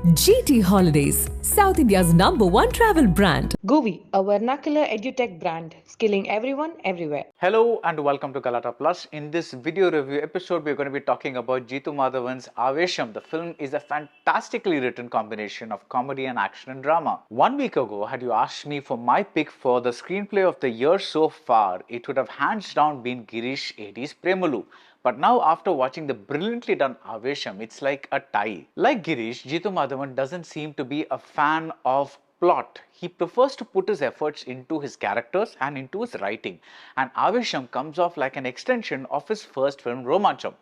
GT Holidays, South India's #1 travel brand. GUVI, a vernacular edutech brand, skilling everyone everywhere. Hello and welcome to Galata Plus. In this video review episode, we're going to be talking about Jithu Madhavan's Aavesham. The film is a fantastically written combination of comedy and action and drama. 1 week ago, had you asked me for my pick for the screenplay of the year so far, it would have hands down been Girish AD's Premulu. But now, after watching the brilliantly done Aavesham, it's like a tie. Like Girish, Jithu Madhavan doesn't seem to be a fan of plot. He prefers to put his efforts into his characters and into his writing. And Aavesham comes off like an extension of his first film, Romancham.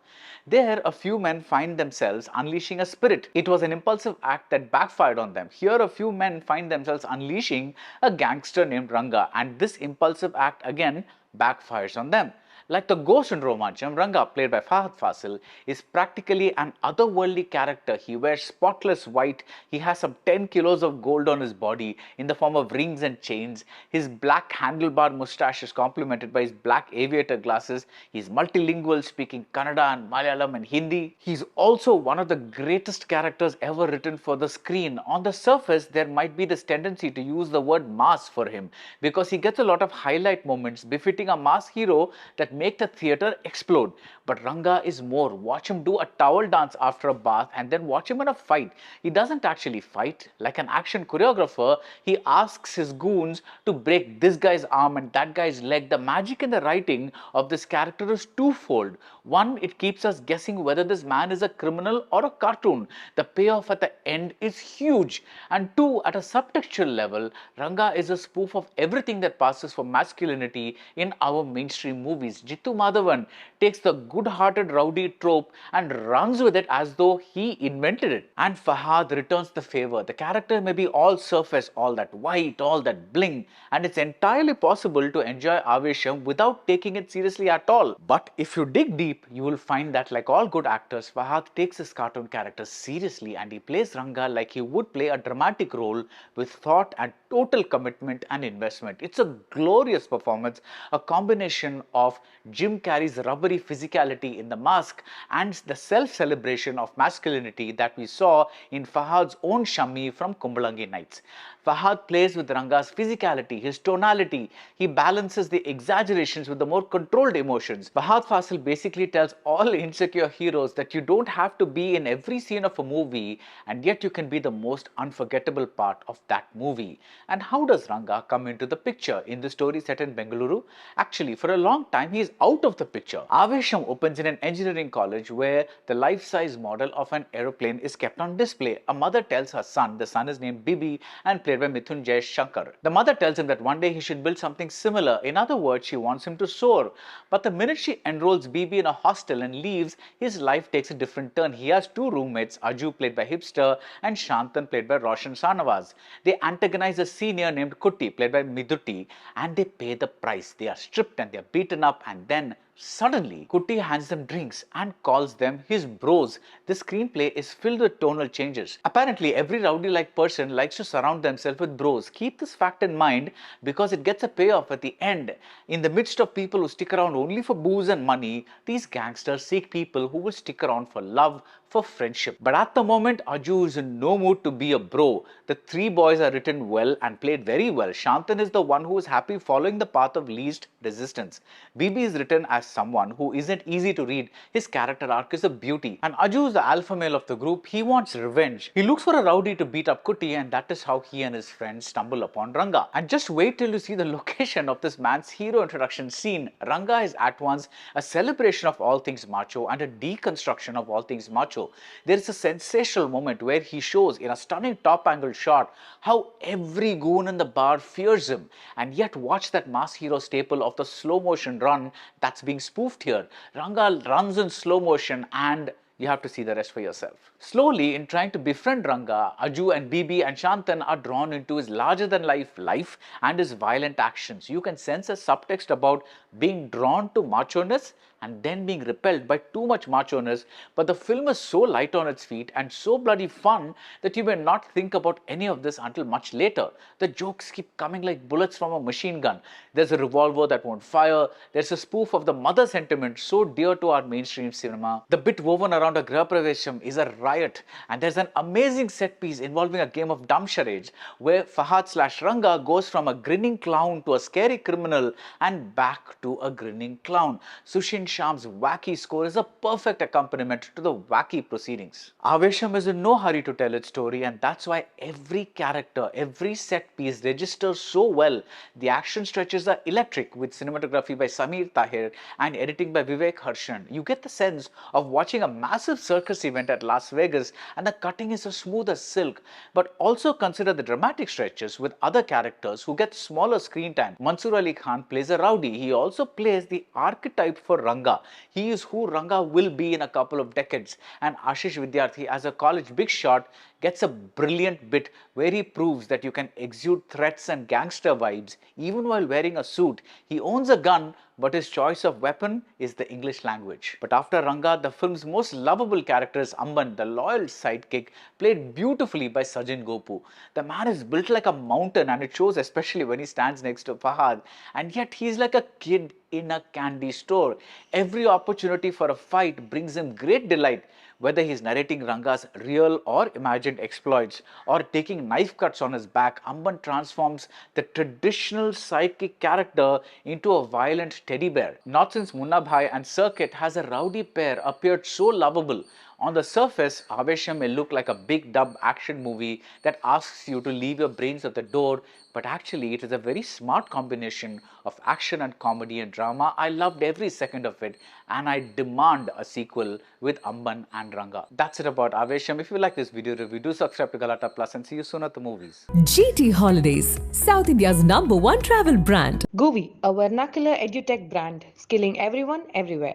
There, a few men find themselves unleashing a spirit. It was an impulsive act that backfired on them. Here, a few men find themselves unleashing a gangster named Ranga, and this impulsive act again backfires on them. Like the ghost in Romancham, Ranga, played by Fahadh Faasil, is practically an otherworldly character. He wears spotless white, he has some 10 kilos of gold on his body in the form of rings and chains. His black handlebar moustache is complemented by his black aviator glasses. He's multilingual, speaking Kannada and Malayalam and Hindi. He's also one of the greatest characters ever written for the screen. On the surface, there might be this tendency to use the word mass for him because he gets a lot of highlight moments befitting a mass hero that make the theatre explode. But Ranga is more. Watch him do a towel dance after a bath and then watch him in a fight. He doesn't actually fight. Like an action choreographer, he asks his goons to break this guy's arm and that guy's leg. The magic in the writing of this character is twofold. One, it keeps us guessing whether this man is a criminal or a cartoon. The payoff at the end is huge. And two, at a subtextual level, Ranga is a spoof of everything that passes for masculinity in our mainstream movies. Jithu Madhavan takes the good-hearted rowdy trope and runs with it as though he invented it. And Fahadh returns the favor. The character may be all surface, all that white, all that bling, and it's entirely possible to enjoy Aavesham without taking it seriously at all. But if you dig deep, you will find that like all good actors, Fahadh takes his cartoon characters seriously and he plays Ranga like he would play a dramatic role with thought and total commitment and investment. It's a glorious performance, a combination of Jim Carrey's rubbery physicality in The Mask and the self-celebration of masculinity that we saw in Fahadh's own Shammi from Kumbalangi Nights. Fahadh plays with Ranga's physicality, his tonality. He balances the exaggerations with the more controlled emotions. Fahadh Faasil basically tells all insecure heroes that you don't have to be in every scene of a movie and yet you can be the most unforgettable part of that movie. And how does Ranga come into the picture in the story set in Bengaluru? Actually, for a long time, he is out of the picture. Aavesham opens in an engineering college where the life-size model of an aeroplane is kept on display. A mother tells her son, the son is named Bibi and played by Mithun Jay Shankar. The mother tells him that one day he should build something similar. In other words, she wants him to soar. But the minute she enrolls Bibi in a hostel and leaves, his life takes a different turn. He has two roommates, Aju played by Hipster and Shantan played by Roshan Sarnawaz. They antagonize a senior named Kutti played by Midutti and they pay the price. They are stripped and they are beaten up and then suddenly, Kutti hands them drinks and calls them his bros. The screenplay is filled with tonal changes. Apparently, every rowdy-like person likes to surround themselves with bros. Keep this fact in mind because it gets a payoff at the end. In the midst of people who stick around only for booze and money, these gangsters seek people who will stick around for love, for friendship. But at the moment, Aju is in no mood to be a bro. The three boys are written well and played very well. Shantan is the one who is happy following the path of least resistance. Bibi is written as someone who isn't easy to read. His character arc is a beauty. And Aju is the alpha male of the group. He wants revenge. He looks for a rowdy to beat up Kutti and that is how he and his friends stumble upon Ranga. And just wait till you see the location of this man's hero introduction scene. Ranga is at once a celebration of all things macho and a deconstruction of all things macho. There is a sensational moment where he shows in a stunning top angle shot how every goon in the bar fears him. And yet watch that mass hero staple of the slow motion run that's being spoofed here. Ranga runs in slow motion and you have to see the rest for yourself. Slowly, in trying to befriend Ranga, Aju and Bibi and Shantan are drawn into his larger-than-life life and his violent actions. You can sense a subtext about being drawn to macho-ness and then being repelled by too much macho-ness, but the film is so light on its feet and so bloody fun that you may not think about any of this until much later. The jokes keep coming like bullets from a machine gun. There's a revolver that won't fire, there's a spoof of the mother sentiment so dear to our mainstream cinema. The bit woven around a Aavesham is a riot, and there's an amazing set piece involving a game of dumb charades where Fahadh/Ranga goes from a grinning clown to a scary criminal and back to a grinning clown. Sushin Shyam's wacky score is a perfect accompaniment to the wacky proceedings. Aavesham is in no hurry to tell its story, and that's why every character, every set piece registers so well. The action stretches are electric, with cinematography by Sameer Tahir and editing by Vivek Harshan. You get the sense of watching a massive circus event at Las Vegas, and the cutting is as smooth as silk. But also consider the dramatic stretches with other characters who get smaller screen time. Mansoor Ali Khan plays a rowdy. He also plays the archetype for Ranga. He is who Ranga will be in a couple of decades. And Ashish Vidyarthi, as a college big shot, gets a brilliant bit where he proves that you can exude threats and gangster vibes even while wearing a suit. He owns a gun, but his choice of weapon is the English language. But after Ranga, the film's most lovable character is Amban, the loyal sidekick, played beautifully by Sajin Gopu. The man is built like a mountain, and it shows especially when he stands next to Fahadh, and yet he's like a kid in a candy store. Every opportunity for a fight brings him great delight, whether he's narrating Ranga's real or imagined exploits or taking knife cuts on his back. Amban transforms the traditional sidekick character into a violent teddy bear. Not since Munna Bhai and Circuit has a rowdy pair appeared so lovable. On the surface, Aavesham may look like a big dub action movie that asks you to leave your brains at the door, but actually it is a very smart combination of action and comedy and drama. I loved every second of it, and I demand a sequel with Amban and Ranga. That's it about Aavesham. If you like this video review, do subscribe to Galata Plus and see you soon at the movies. GT Holidays, South India's #1 travel brand. GUVI, a vernacular edutech brand, skilling everyone everywhere.